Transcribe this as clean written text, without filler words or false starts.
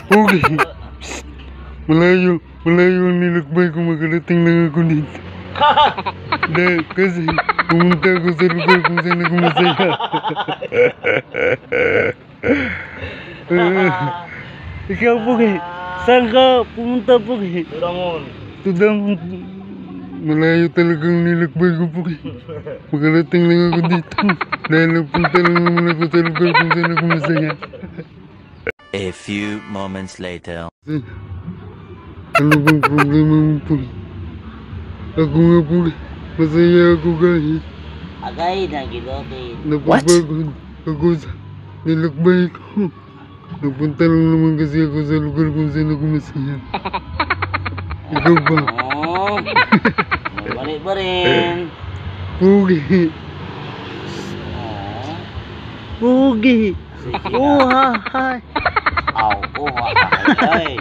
Pugi. Malayo ang nilakbay ko, makarating lang ako dito. Dahil kasi pumunta ako sa lugar kung saan ako masaya. Ikaw, Pugi, saan ka pumunta, Pugi? Tudangon. Malayo talagang nilakbay ko, Pugi. Makarating lang ako dito. Dahil nagpunta lang naman ako sa lugar kung saan ako masaya. A few moments later. Ano bang problema mo, Pugi? Ako nga, Pugi. Masaya ako kahit Agay na gilokit. napapagod ako sa nilakbay ko. Nagpunta lang naman kasi ako sa lugar kung saan ako masaya. Ikaw ba? Oh. Balik pa rin. Pugi. Oh. Pugi. Sige na. Uhahay. Aw, oh, ay.